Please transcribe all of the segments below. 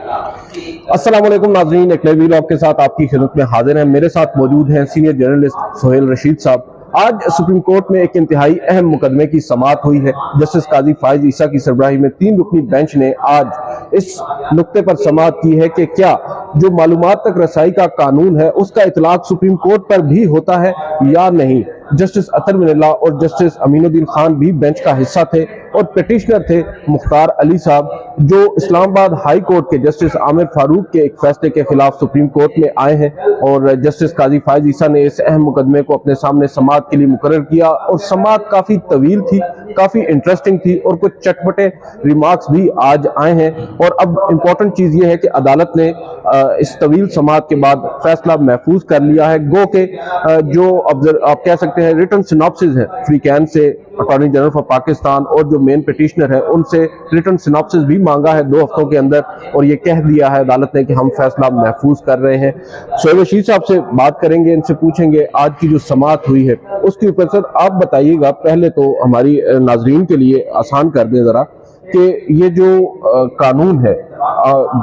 अस्सलाम वालेकुम नाज़रीन, एक नए वीलॉग के साथ आपकी खिदमत में हाजिर हैं। मेरे साथ मौजूद हैं सीनियर जर्नलिस्ट सोहेल रशीद साहब। आज सुप्रीम कोर्ट में एक इंतहाई अहम मुकदमे की समाअत हुई है। जस्टिस काजी फायज ईसा की सरबराही में 3 रुकनी बेंच ने आज इस नुक्ते पर समाअत की है कि क्या जो मालूमात तक रसाई का कानून है उसका इतलाक सुप्रीम कोर्ट पर भी होता है या नहीं। जस्टिस अतर मिनल्ला और जस्टिस अमीनुद्दीन खान भी बेंच का हिस्सा थे और पिटिशनर थे मुख्तार अली साहब, जो इस्लामाबाद हाई कोर्ट के जस्टिस आमिर फारूक के एक फैसले के खिलाफ सुप्रीम कोर्ट में आए हैं। और जस्टिस काजी फायज ईसा ने इस अहम मुकदमे को अपने सामने समाअत के लिए मुकर्रर किया और समाअत काफी तवील थी, काफी इंटरेस्टिंग थी और कुछ चटपटे रिमार्क्स भी आज आए हैं। और अब इम्पोर्टेंट चीज ये है कि अदालत ने इस तवील समाअत के बाद फैसला महफूज कर लिया है। गो के जो आप कह सकते हैं रिटन सिनॉप्सिस है free can say attorney general for Pakistan और जो मेन पिटिशनर है उनसे रिटन सिनॉप्सिस भी मांगा है 2 हफ्तों के अंदर, और ये कह दिया है अदालत ने कि हम फैसला महफूज कर रहे हैं। सोहेल रशीद साहब से बात करेंगे, इनसे पूछेंगे आज की जो समाअत हुई है उसके ऊपर। सर आप बताइएगा, पहले तो हमारी नाजरीन के लिए आसान कर दें जरा कि ये जो कानून है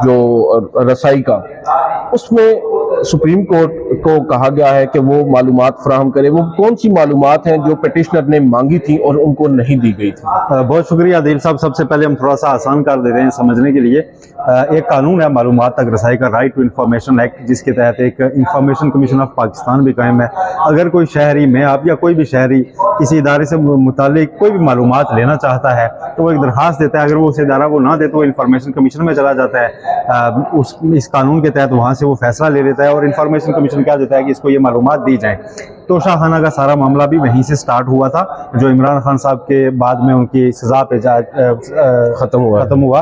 जो रसाई का, उसमें सुप्रीम कोर्ट को कहा गया है कि वो मालूमात फराहम करे। वो कौन सी मालूमात हैं जो पिटिशनर ने मांगी थी और उनको नहीं दी गई थी? बहुत शुक्रिया दिल साहब। सबसे पहले हम थोड़ा सा आसान कर देते हैं समझने के लिए। एक कानून है मालूमात तक रसाई का, राइट टू इंफॉर्मेशन एक्ट, जिसके तहत एक इंफॉर्मेशन कमीशन ऑफ पाकिस्तान भी कायम है। अगर कोई शहरी में आप या कोई भी शहरी किसी इदारे से मुतालिक कोई भी मालूमात लेना चाहता है तो वो एक दरखास्त देता है। अगर वो उस इदारा को ना दे तो वो इंफॉर्मेशन कमीशन में चला जाता है। इस कानून के तहत वहाँ से वो फैसला ले लेता है और इंफॉर्मेशन कमीशन क्या देता है कि इसको ये मालूमात दी जाए। तो शाहखाना का सारा मामला भी वहीं से स्टार्ट हुआ था, जो इमरान खान साहब के बाद में उनकी सजा पे खत्म हुआ।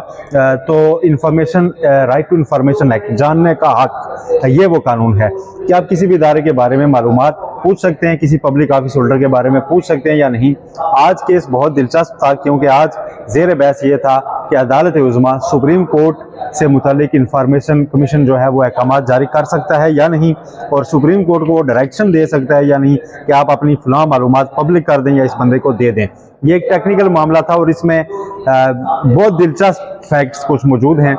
तो information right to information act, जानने का हक, ये वो कानून है कि आप किसी भी इदारे के बारे में मालूमात पूछ सकते हैं, किसी पब्लिक ऑफिस होल्डर के बारे में पूछ सकते हैं या नहीं। आज केस बहुत दिलचस्प था क्योंकि आज ज़ेर बहस ये था कि अदालत उज़्मा सुप्रीम कोर्ट से मुतालिक इंफॉर्मेशन कमीशन जो है वो अहकामात जारी कर सकता है या नहीं, और सुप्रीम कोर्ट को वो डायरेक्शन दे सकता है या नहीं कि आप अपनी फलां मालूमात पब्लिक कर दें या इस बंदे को दे दें। ये एक टेक्निकल मामला था और इसमें बहुत दिलचस्प फैक्ट्स कुछ मौजूद हैं।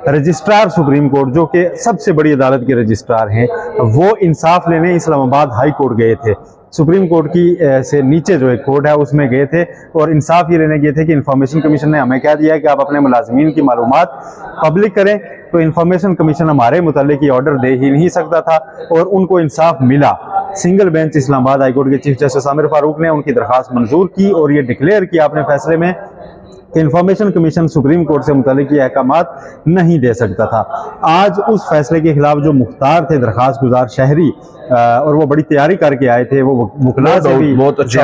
रजिस्ट्रार सुप्रीम कोर्ट, जो कि सबसे बड़ी अदालत के रजिस्ट्रार हैं, वो इंसाफ लेने इस्लामाबाद हाई कोर्ट गए थे। सुप्रीम कोर्ट की से नीचे जो एक कोर्ट है उसमें गए थे और इंसाफ ये लेने गए थे कि इंफॉर्मेशन कमीशन ने हमें कह दिया है कि आप अपने मुलाजमीन की मालूमात पब्लिक करें। तो इंफॉर्मेशन कमीशन हमारे मुतालिक ये ऑर्डर दे ही नहीं सकता था और उनको इंसाफ मिला। Single bench Islamabad high court के चीफ जस्टिस आमिर फारूक ने उनकी दरखास्त मंजूर की और ये डिक्लेयर किया अपने फैसले में कि इंफॉर्मेशन कमीशन सुप्रीम कोर्ट से मुतालिक ये अहकामात नहीं दे सकता था। आज उस फैसले के खिलाफ जो मुख्तार थे दरखास्त गुजार शहरी, और वो बड़ी तैयारी करके आए थे, वो वकील से भी बहुत अच्छा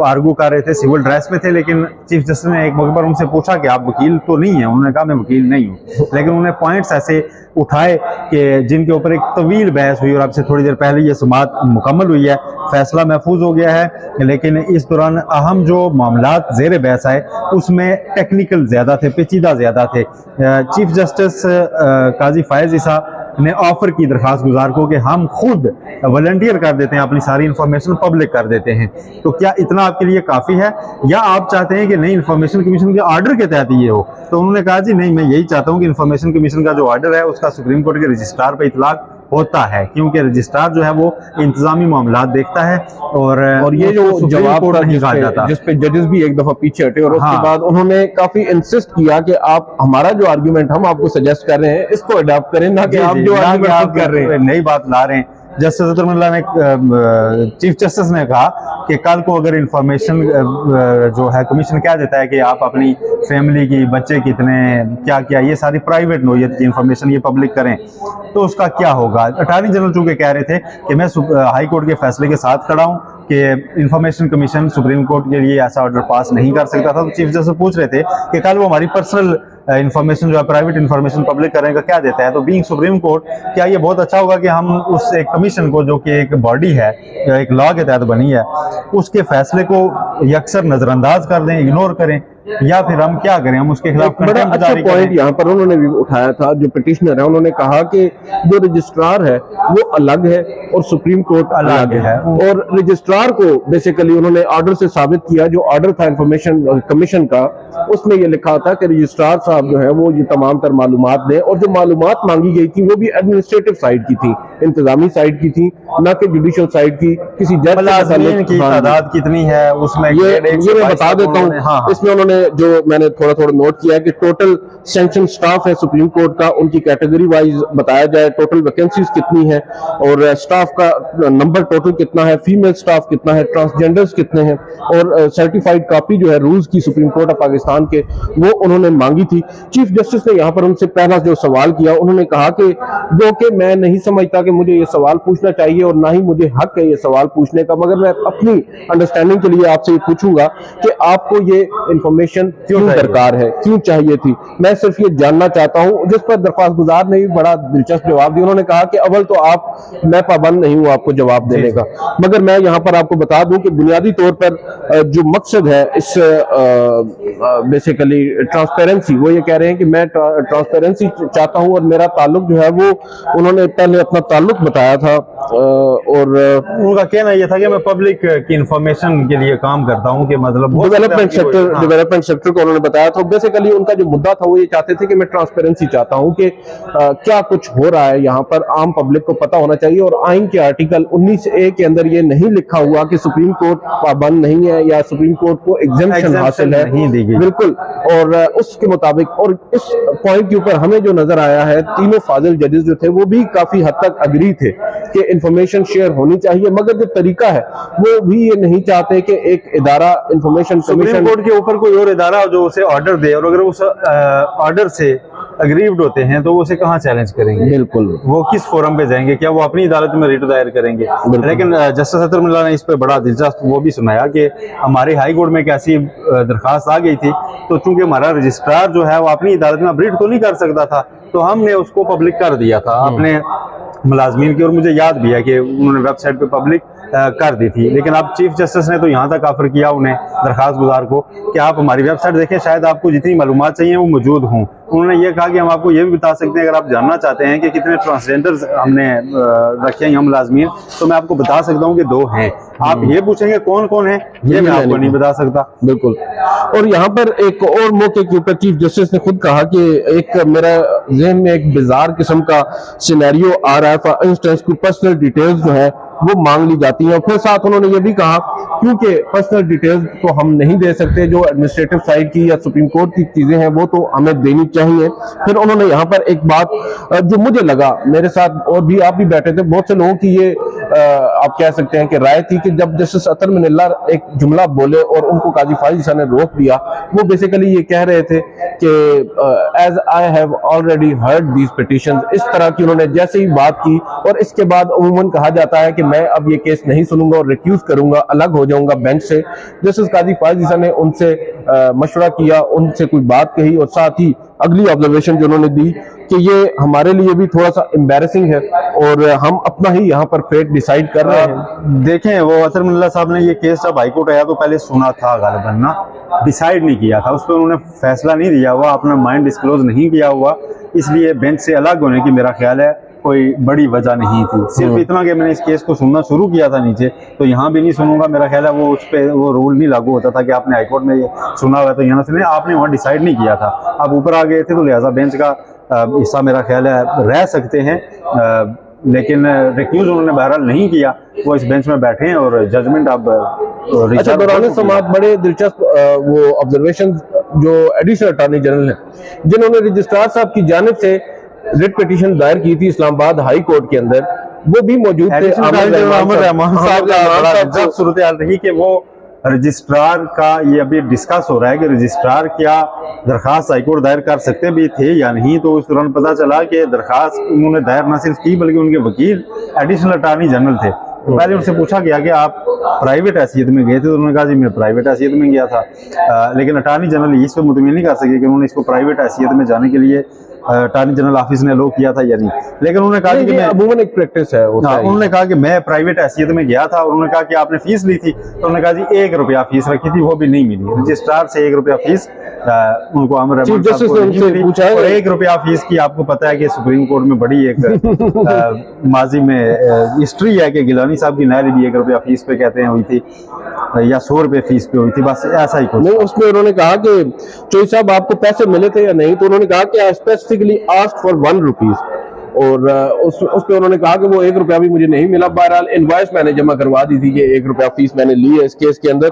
आर्गू कर रहे थे, सिविल ड्रेस में थे, लेकिन चीफ जस्टिस ने एक मौके पर उनसे पूछा कि आप वकील तो नहीं है? उन्होंने कहा मैं वकील नहीं हूँ, लेकिन उन्होंने पॉइंट्स ऐसे उठाए कि जिनके ऊपर एक तवील बहस हुई और अब से थोड़ी देर पहले ये समाअत मुकम्मल हुई है, फैसला महफूज हो गया है। लेकिन इस दौरान अहम जो मामलात ज़ेर बहस आए उसमें टेक्निकल ज़्यादा थे, पेचीदा ज़्यादा थे। चीफ जस्टिस काजी फायज ईसा ने ऑफर की दरखास्त गुजार को कि हम खुद वॉलंटियर कर देते हैं, अपनी सारी इंफॉर्मेशन पब्लिक कर देते हैं। तो क्या इतना आपके लिए काफ़ी है या आप चाहते हैं कि नहीं इंफॉर्मेशन कमीशन के ऑर्डर के तहत ये हो? तो उन्होंने कहा जी नहीं, मैं यही चाहता हूँ कि इंफॉर्मेशन कमीशन का जो ऑर्डर है उसका सुप्रीम कोर्ट के रजिस्ट्रार पर इतलाक होता है, क्योंकि रजिस्ट्रार जो है वो इंतजामी मामलात देखता है और ये जो जवाब नहीं कहा जाता, जिस पे जजेस भी एक दफा पीछे हटे और उसके बाद उन्होंने काफी इंसिस्ट किया कि आप हमारा जो आर्गुमेंट हम आपको सजेस्ट कर रहे हैं इसको अडॉप्ट करें, ना कि आप जो आर्गुमेंट कर रहे हैं नई बात ला रहे हैं। जस्टिस अतर मिनल्ला ने चीफ जस्टिस ने कहा कि कल को अगर इंफॉर्मेशन जो है कमीशन कह देता है कि आप अपनी फैमिली की, बच्चे कितने, क्या क्या, ये सारी प्राइवेट नोयत की इंफॉर्मेशन ये पब्लिक करें तो उसका क्या होगा? अटॉर्नी जनरल चूंकि कह रहे थे कि मैं हाई कोर्ट के फैसले के साथ खड़ा हूँ कि इंफॉर्मेशन कमीशन सुप्रीम कोर्ट के लिए ऐसा ऑर्डर पास नहीं कर सकता था, तो चीफ जस्टिस पूछ रहे थे कि कल वो हमारी पर्सनल इंफॉर्मेशन जो है, प्राइवेट इंफॉर्मेशन पब्लिक करने का क्या देता है? तो बीइंग सुप्रीम कोर्ट, क्या ये बहुत अच्छा होगा कि हम उस एक कमीशन को, जो कि एक बॉडी है, एक लॉ के तहत बनी है, उसके फैसले को यकसर नज़रअंदाज कर दें, इग्नोर करें? या फिर हम क्या करें, हम उसके खिलाफ एक बड़ा कंटेम्प्ट अच्छा जारी पॉइंट करें? यहाँ पर उन्होंने भी उठाया था, जो पिटिशनर है उन्होंने कहा कि जो रजिस्ट्रार है वो अलग है और सुप्रीम कोर्ट अलग है। और रजिस्ट्रार को बेसिकली उन्होंने ऑर्डर से साबित किया, जो ऑर्डर था इंफॉर्मेशन कमीशन का, उसमें ये लिखा था कि रजिस्ट्रार साहब जो है वो ये तमाम तर मालूमात दें, और जो मालूमात मांगी गई थी वो भी एडमिनिस्ट्रेटिव साइड की थी, इंतजामी साइड की थी, ना कि जुडिशियल साइड की, किसी जज मुलाज़मीन की तादाद कितनी है उसमें, ये मैं बता देता हूँ। हाँ, इसमें उन्होंने जो मैंने थोड़ा थोड़ा नोट किया है कि टोटल सैंक्शन स्टाफ है सुप्रीम कोर्ट का, उनकी कैटेगरी वाइज बताया जाए, टोटल वैकेंसीज कितनी है और स्टाफ का नंबर टोटल कितना है, फीमेल स्टाफ कितना है, ट्रांसजेंडर्स कितने हैं, और सर्टिफाइड कॉपी जो है रूल्स की सुप्रीम कोर्ट ऑफ पाकिस्तान के, वो उन्होंने मांगी थी। चीफ जस्टिस ने यहाँ पर उनसे पहला जो सवाल किया, उन्होंने कहा कि जो कि मैं नहीं समझता कि मुझे ये सवाल पूछना चाहिए और ना ही मुझे हक है ये सवाल पूछने का, मगर मैं अपनी अंडरस्टैंडिंग के लिए आपसे ये पूछूंगा कि आपको ये इंफॉर्मेशन क्यों दरकार है, क्यों चाहिए थी। मैं सिर्फ ये जानना चाहता हूं। जिस पर दरख्वास्त गुजार ने भी बड़ा दिलचस्प जवाब दिया। उन्होंने कहा कि अव्वल तो मैं पाबंद नहीं हूं आपको जवाब देने का, मगर मैं यहां पर आपको बता दूं कि बुनियादी तौर पर जो मकसद है इस बेसिकली ट्रांसपेरेंसी, वो ये कह रहे हैं कि मैं ट्रांसपेरेंसी चाहता हूं और मेरा ताल्लुक जो है वो, उन्होंने पहले अपना ताल्लुक बताया था और उनका कहना यह था कि मैं पब्लिक की इंफॉर्मेशन के लिए काम करता हूं, कि मतलब डेवलपमेंट सेक्टर को उन्होंने बताया था। बेसिकली उनका जो मुद्दा था वो ये चाहते थे कि मैं ट्रांसपेरेंसी चाहता हूं कि क्या कुछ हो रहा है यहाँ पर, आम पब्लिक को पता होना चाहिए। और आइन के आर्टिकल 19A के अंदर ये नहीं लिखा हुआ कि सुप्रीम कोर्ट पाबंद नहीं है या सुप्रीम कोर्ट को एग्जेम्पशन हासिल है, नहीं दी गई बिल्कुल। और उसके मुताबिक, और इस पॉइंट के ऊपर हमें जो नजर आया है, तीनों फाजिल जजेस जो थे वो भी काफी हद तक अग्री थे कि इंफॉर्मेशन शेयर होनी चाहिए, मगर जो तरीका है वो भी ये नहीं चाहते कि एक इदारा इंफॉर्मेशन सुप्रीम कोर्ट के ऊपर कोई और इदारा जो उसे ऑर्डर दे, और अगर उस ऑर्डर से अग्रीव्ड होते हैं तो वो उसे कहाँ चैलेंज करेंगे? बिल्कुल, वो किस फोरम पे जाएंगे? क्या वो अपनी अदालत में रिट दायर करेंगे? लेकिन जस्टिस अतर मुल्ला ने इस पे बड़ा दिलचस्प वो भी सुनाया कि हमारे हाई कोर्ट में एक ऐसी दरखास्त आ गई थी, तो चूंकि हमारा रजिस्ट्रार जो है वो अपनी अदालत में रिट तो नहीं कर सकता था, तो हमने उसको पब्लिक कर दिया था अपने मुलाजमीन की। और मुझे याद भी है कि उन्होंने वेबसाइट पे पब्लिक कर दी थी। लेकिन अब चीफ जस्टिस ने तो यहाँ तक ऑफर किया उन्हें, दरखास्त गुजार को, कि आप हमारी वेबसाइट देखें, शायद आपको जितनी मालूमात चाहिए वो मौजूद हों। उन्होंने ये कहा कि हम आपको ये भी बता सकते हैं, अगर आप जानना चाहते हैं कि कितने ट्रांसजेंडर्स हमने रखे हैं मुलाजमीन, तो मैं आपको बता सकता हूँ कि 2 हैं। आप ये पूछेंगे कौन कौन है, ये मैं आपको नहीं बता सकता। बिल्कुल। और यहाँ पर एक और मौके के ऊपर चीफ जस्टिस ने खुद कहा कि एक मेरा जहन में एक बिजार किस्म का सिनेरियो आ रहा है, फॉर इंस्टेंस कोई पर्सनल डिटेल्स जो है वो मांग ली जाती है। और फिर साथ उन्होंने ये भी कहा, क्योंकि पर्सनल डिटेल्स तो हम नहीं दे सकते, जो एडमिनिस्ट्रेटिव साइड की या सुप्रीम कोर्ट की चीजें हैं वो तो हमें देनी चाहिए। फिर उन्होंने यहाँ पर एक बात जो मुझे लगा, मेरे साथ और भी आप भी बैठे थे, बहुत से लोगों की ये आप कह सकते हैं कि राय थी कि जब जस्टिस अतर मिनल्ला एक जुमला बोले और उनको काजी फाइज ईसा ने रोक दिया, वो बेसिकली ये कह रहे थे कि as I have already heard these petitions, इस तरह की उन्होंने जैसे ही बात की। और इसके बाद अमूमन कहा जाता है कि मैं अब ये केस नहीं सुनूंगा और रिक्यूज करूंगा, अलग हो जाऊंगा बेंच से। जस्टिस काजी फाइज ईसा ने उनसे मशवरा किया, उनसे कोई बात कही, और साथ ही अगली ऑब्जर्वेशन जो उन्होंने दी कि ये हमारे लिए भी थोड़ा सा एम्बैरेसिंग है और हम अपना ही यहाँ पर फेट डिसाइड कर रहे हैं। देखें, वो अतर मुल्ला साहब ने ये केस जब हाईकोर्ट आया तो पहले सुना था, गालिबन ना डिसाइड नहीं किया था, उस पर उन्होंने फैसला नहीं दिया हुआ, अपना माइंड डिस्क्लोज नहीं किया हुआ, इसलिए बेंच से अलग होने की मेरा ख्याल है कोई बड़ी वजह नहीं थी। सिर्फ इतना कि मैंने इस केस को सुनना शुरू किया था नीचे, तो यहाँ भी नहीं सुनूंगा, मेरा ख्याल है वो उस पर वो रूल नहीं लागू होता था कि आपने हाईकोर्ट में ये सुना हुआ तो यहाँ सुने, आपने वहाँ डिसाइड नहीं किया था, आप ऊपर आ गए थे, तो लिहाजा बेंच का हिस्सा मेरा ख्याल है रह सकते हैं। लेकिन रिक्यूज उन्होंने बहरहाल नहीं किया, वो इस बेंच में बैठे हैं और जजमेंट अब अच्छा, दौरान समाअत बड़े दिलचस्प वो ऑब्जर्वेशन जो एडिशनल अटॉर्नी जनरल है, जिन्होंने रजिस्ट्रार साहब की जानिब से रिट पिटीशन दायर की थी इस्लामाबाद हाई कोर्ट के अंदर, वो भी मौजूद थे। आमिर रहमान साहब का सूरत हाल रही कि वो रजिस्ट्रार का, ये अभी डिस्कस हो रहा है कि रजिस्ट्रार क्या दरखास्त हाईकोर्ट दायर कर सकते भी थे या नहीं, तो उस दौरान पता चला कि दरखास्त उन्होंने दायर न सिर्फ की बल्कि उनके वकील एडिशनल अटॉर्नी जनरल थे। तो पहले उनसे पूछा गया कि आप प्राइवेट हैसियत में गए थे, तो उन्होंने कहा जी मैं प्राइवेट हैसियत में गया था, लेकिन अटॉर्नी जनरल इस पर मुतमिन नहीं कर सके कि उन्होंने इसको प्राइवेट हैसियत में जाने के लिए अटॉर्नी जनरल ऑफिस ने लो किया था या नहीं। लेकिन उन्होंने कहा कि मैं अमूमन एक प्रैक्टिस है, उन्होंने कहा कि मैं प्राइवेट हैसियत में गया था। उन्होंने कहा कि आपने फीस ली थी, तो उन्होंने कहा जी 1 रुपया फीस रखी थी, वो भी नहीं मिली, रजिस्ट्रार से 1 रुपया फीस उनको अमर रहमान चीफ जस्टिस साहब को ने नहीं उनसे मिली। पूछा है और 1 रुपया फीस की आपको पता है कि सुप्रीम कोर्ट में बड़ी एक माजी में हिस्ट्री है कि गिलानी साहब की नायरी भी 1 रुपया फीस पे कहते हैं हुई थी, या 100 रुपये फीस पे हुई थी, बस ऐसा ही कुछ। नहीं, उसमें उन्होंने कहा कि चोई साहब आपको पैसे मिले थे या नहीं, तो उन्होंने कहा कि I specifically asked for 1 rupees, और उस पे उन्होंने कहा कि वो 1 रुपया भी मुझे नहीं मिला। बहरहाल इनवॉइस मैंने जमा करवा दी थी कि 1 रुपया फीस मैंने ली है इस केस के अंदर।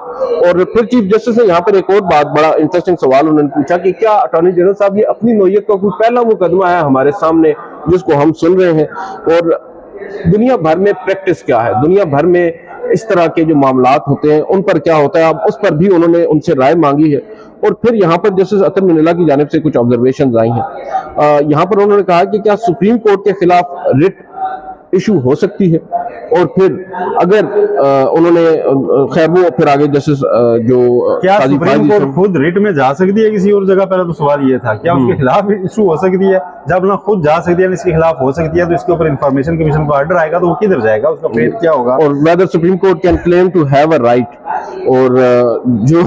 और फिर चीफ जस्टिस ने यहाँ पर एक और बात, बड़ा इंटरेस्टिंग सवाल उन्होंने पूछा कि क्या अटॉर्नी जनरल साहब ये अपनी नौयत का कोई पहला मुकदमा है हमारे सामने जिसको हम सुन रहे हैं, और दुनिया भर में प्रैक्टिस क्या है, दुनिया भर में इस तरह के जो मामलात होते हैं उन पर क्या होता है, अब उस पर भी उन्होंने उनसे राय मांगी है। और फिर यहाँ पर जस्टिस अतर मिनल्ला की जानिब से कुछ ऑब्जर्वेशंस आई हैं। यहाँ पर उन्होंने कहा कि क्या सुप्रीम कोर्ट के खिलाफ रिट इशू हो सकती है, और फिर अगर उन्होंने खैर वो फिर आगे जस्टिस जो क्या काजी सुप्रीम फाइज कोर्ट खुद रिट में जा सकती है किसी और जगह? पहले तो सवाल ये था, क्या उसके खिलाफ इशू हो सकती है? जब ना खुद जा सकती है ना इसके खिलाफ हो सकती है, तो इसके ऊपर इंफॉर्मेशन कमीशन का ऑर्डर आएगा तो वो किधर जाएगा, उसका फेट क्या होगा? और whether Supreme Court can claim to have a right, और जो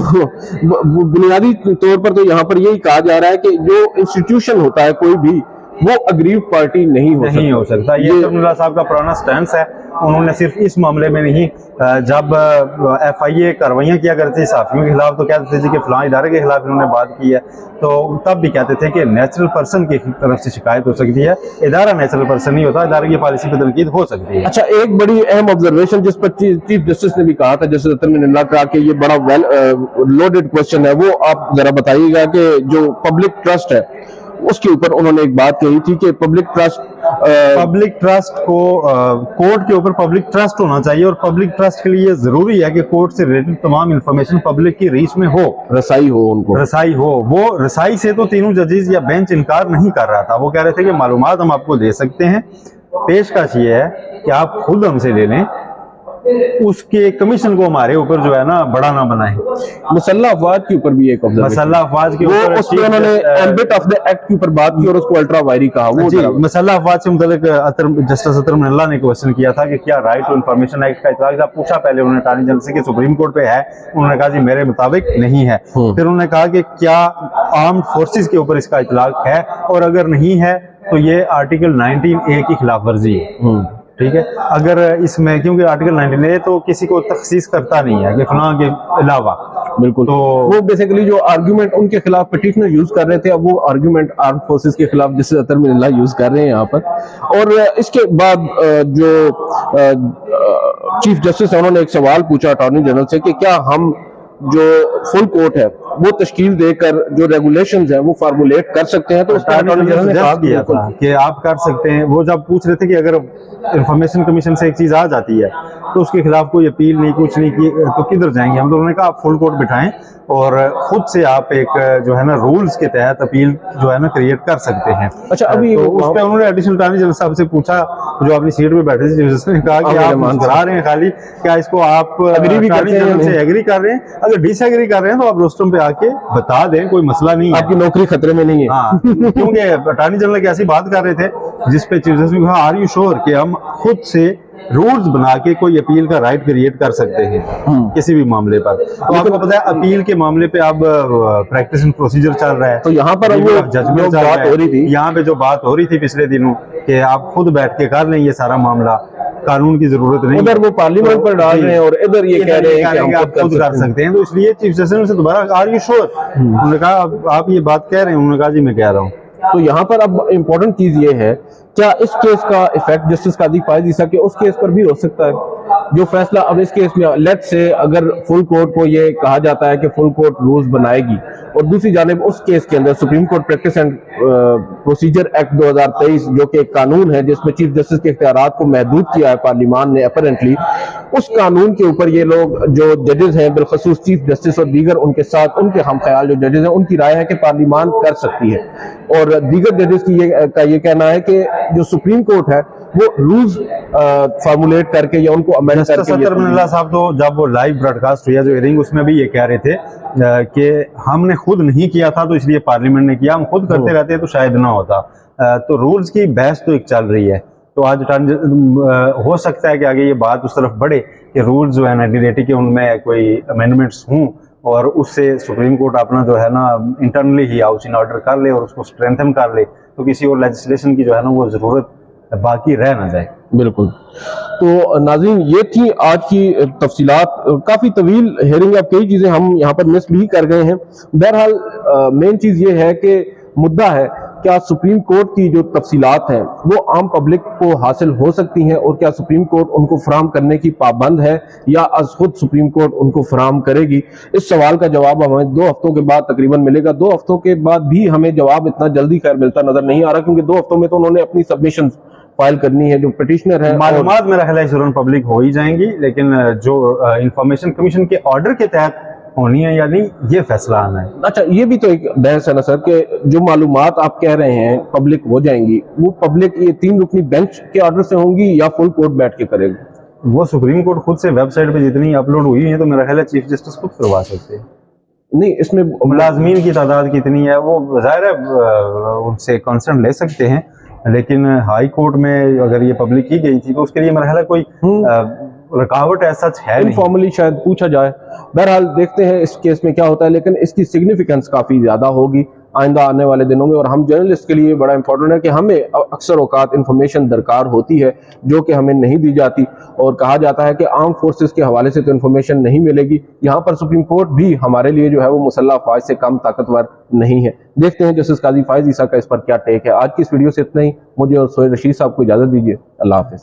बुनियादी तौर पर तो यहाँ पर यही कहा जा रहा है कि जो इंस्टीट्यूशन होता है कोई भी, वो अग्रीव पार्टी नहीं हो सकता। ये अतर मिनल्ला साहब का पुराना स्टैंड है। उन्होंने सिर्फ इस मामले में नहीं, जब FIA कार्रवाइयाँ किया करते थे सहाफियों के खिलाफ तो कहते थे कि फलां इदारे के खिलाफ इन्होंने बात की है, तो तब भी कहते थे कि नेचुरल पर्सन की तरफ से शिकायत हो सकती है, इदारा नेचुरल पर्सन नहीं होता, इदारे की पॉलिसी पर तनकीद हो सकती है। अच्छा, एक बड़ी अहम ऑब्जर्वेशन जिस पर चीफ जस्टिस ने भी कहा था, जस्टिस अतर मिनल्ला का, कि ये बड़ा वेल लोडेड क्वेश्चन है, वो आप जरा बताइएगा कि जो पब्लिक ट्रस्ट है उसके ऊपर उन्होंने एक बात कही थी कि पब्लिक ट्रस्ट को कोर्ट के ऊपर पब्लिक ट्रस्ट होना चाहिए, और पब्लिक ट्रस्ट के लिए जरूरी है कि कोर्ट से रिलेटेड तमाम इंफॉर्मेशन पब्लिक की रीच में हो, रसाई हो। वो रसाई से तो तीनों जजेस या बेंच इनकार नहीं कर रहा था। वो कह रहे थे कि मालूमात हम आपको दे सकते हैं, पेशकश ये है कि आप खुद हमसे ले लें, उसके कमीशन को हमारे ऊपर जो है ना बड़ा ना बनाए। मुसल्ला अफवाज के ऊपर भी एक मसल्ला अफवाज के ऊपर उसमें उन्होंने एम्बिट ऑफ द एक्ट के ऊपर बात की और उसको अल्ट्रा वायरी कहा। वो मसल्ला अफवाज से मुताल्लिक जस्टिस अतर मिनल्ला ने क्वेश्चन किया था कि क्या राइट टू इंफॉर्मेशन एक्ट का इतलाक जब पूछा, पहले उन्होंने अटॉर्नी जनरल से कि सुप्रीम कोर्ट पे है, उन्होंने कहा जी मेरे मुताबिक नहीं है। फिर उन्होंने कहा कि क्या आर्म्ड फोर्सेस के ऊपर इसका इतलाक है, और अगर नहीं है तो ये आर्टिकल 19A की खिलाफ वर्जी है। ठीक है, अगर इसमें, क्योंकि आर्टिकल 19A तो किसी को तखसीस करता नहीं है कि फलां के अलावा, बिल्कुल, तो वो बेसिकली जो आर्गुमेंट उनके खिलाफ पिटिशनर यूज कर रहे थे, अब वो आर्गुमेंट आर्म फोर्सेस के खिलाफ जस्टिस अतर मिनल्ला यूज कर रहे हैं यहाँ पर। और इसके बाद जो चीफ जस्टिस है उन्होंने एक सवाल पूछा अटॉर्नी जनरल से कि क्या हम जो फुल कोर्ट है वो तश्कील देकर जो रेगुलेशंस हैं वो फार्मुलेट कर सकते हैं, तो उसका अटॉर्नी जनरल ने कहा किया था कि आप कर सकते हैं। वो जब पूछ रहे थे कि अगर इंफॉर्मेशन कमीशन से एक चीज आ जाती है तो उसके खिलाफ कोई अपील नहीं, कुछ नहीं की, तो किधर जाएंगे हम? तो उन्होंने कहा आप फुल कोर्ट बिठाएं और खुद से आप एक जो है ना रूल्स के तहत अपील जो है ना क्रिएट कर सकते हैं। अच्छा, अभी तो उस पर उन्होंने एडिशनल अटॉर्नी जनरल साहब से पूछा, जो अपनी सीट पे बैठे थे, जिसने कहा कि आप मुस्कुरा रहे हैं खाली, क्या इसको आप अटॉर्नी जनरल से एग्री कर रहे हैं? अगर डिसएग्री कर रहे हैं तो आप रोस्टम पे आके बता दें, कोई मसला नहीं है, आपकी नौकरी खतरे में नहीं है। हाँ, क्योंकि अटॉर्नी जनरल की ऐसी बात कर रहे थे जिसपे चीफ जस्टिस ने कहा आर यू श्योर कि हम खुद से रूल्स बना के कोई अपील का राइट क्रिएट कर सकते हैं किसी भी मामले पर? तो आपको पता है अपील के मामले पे अब प्रैक्टिस एंड प्रोसीजर चल रहा है, तो यहाँ पर जजमेंट बात हो रही थी, यहाँ पे जो बात हो रही थी पिछले दिनों कि आप खुद बैठ के कर लें ये सारा मामला, कानून की जरूरत नहीं। उधर वो पार्लियामेंट पर डाल रहे हैं और इधर ये कह रहे हैं कि हम खुद कर सकते हैं। तो इसलिए चीफ जस्टिस से दोबारा आर यू श्योर, उन्होंने कहा आप ये बात कह रहे हैं? उन्होंने कहा जी मैं कह रहा हूँ। तो यहाँ पर अब इम्पोर्टेंट चीज ये है, क्या इस केस का इफेक्ट जस्टिस काजी फाइज ईसा के उस केस पर भी हो सकता है? जो फैसला अब इस केस में, लेट्स से अगर फुल कोर्ट को ये कहा जाता है कि फुल कोर्ट रूल्स बनाएगी, और दूसरी जानिब उस केस के अंदर supreme court practice and procedure act 2023 जो कि एक कानून है जिसमें चीफ जस्टिस के इख्तियारात को महदूद किया है पार्लियामान ने अपेरेंटली, उस कानून के ऊपर ये लोग जो जजेस हैं, बिलखसूस चीफ जस्टिस और दीगर उनके साथ उनके हम ख्याल जो जजेस हैं, उनकी राय है कि पार्लियामान कर सकती है, और दीगर जजेस की ये कहना है कि जो सुप्रीम कोर्ट है वो रूल्स फार्मुलेट करके या उनको अमेंड करके। अतर मिनल्ला साहब तो जब वो लाइव ब्रॉडकास्ट हुआ जो हियरिंग, उसमें भी ये कह रहे थे कि हमने खुद नहीं किया था तो इसलिए पार्लियामेंट ने किया, हम खुद करते रहते तो शायद ना होता। तो रूल्स की बहस तो एक चल रही है, तो आज हो सकता है कि आगे ये बात उस तरफ बढ़े कि रूल्स जो है ना डिलेटी के उनमें कोई अमेंडमेंट्स हों, और उससे सुप्रीम कोर्ट अपना जो है ना internally he house in order कर ले और उसको स्ट्रेंथन कर ले, तो किसी और लेजिस्लेशन की जो है ना वो ज़रूरत बाकी रह ना जाए। बिल्कुल। तो नाज़रीन, ये थी आज की तफसीलात। काफ़ी तवील हेयरिंग, अब कई चीज़ें हम यहाँ पर मिस भी कर गए हैं। बहरहाल मेन चीज़ ये है कि मुद्दा है क्या सुप्रीम कोर्ट की जो तफसीलात हैं वो आम पब्लिक को हासिल हो सकती हैं, और क्या सुप्रीम कोर्ट उनको फराहम करने की पाबंद है या अज खुद सुप्रीम कोर्ट उनको फराहम करेगी। इस सवाल का जवाब हमें 2 हफ्तों के बाद तकरीबन मिलेगा। 2 हफ्तों के बाद भी हमें जवाब इतना जल्दी खैर मिलता नजर नहीं आ रहा, क्योंकि 2 हफ्तों में तो उन्होंने अपनी सबमिशन फाइल करनी है, जो पिटिशनर है। मालूमात मेरा ख्याल है इस पब्लिक हो ही जाएंगी, लेकिन जो इंफॉर्मेशन कमीशन के ऑर्डर के तहत होनी है या नहीं, ये फैसला आना है। अच्छा, ये भी तो एक बहस है ना सर, कि जो मालूमात आप कह रहे हैं पब्लिक हो जाएंगी, वो पब्लिक ये 3 रुकनी बेंच के ऑर्डर से होंगी या फुल कोर्ट बैठ के करेगी? वो सुप्रीम कोर्ट खुद से वेबसाइट पे जितनी अपलोड हुई है, तो मेरा ख्याल है चीफ जस्टिस खुद करवा सकते हैं। नहीं, इसमें मुलाजमीन की तादाद कितनी है वो जाहिर है उनसे कंसर्न ले सकते हैं, लेकिन हाई कोर्ट में अगर ये पब्लिक की गई थी तो उसके लिए मेरा ख्याल है कोई रुकावट ऐसा है नहीं। इनफॉर्मली शायद पूछा जाए। बहरहाल देखते हैं इस केस में क्या होता है, लेकिन इसकी सिग्निफिकेंस काफ़ी ज़्यादा होगी आइंदा आने वाले दिनों में, और हम जर्नलिस्ट के लिए बड़ा इंपॉर्टेंट है कि हमें अक्सर औकात इन्फॉर्मेशन दरकार होती है जो कि हमें नहीं दी जाती, और कहा जाता है कि आर्म फोर्सेस के हवाले से तो इन्फॉर्मेशन नहीं मिलेगी। यहाँ पर सुप्रीम कोर्ट भी हमारे लिए जो है वो मुसल्लह अफवाज से कम ताकतवर नहीं है। देखते हैं जस्टिस काजी फायज ईसा का इस पर क्या टेक है। आज की इस वीडियो से इतना ही। मुझे और सोहेल रशीद साहब को इजाज़त दीजिए। अल्लाह हाफिज़।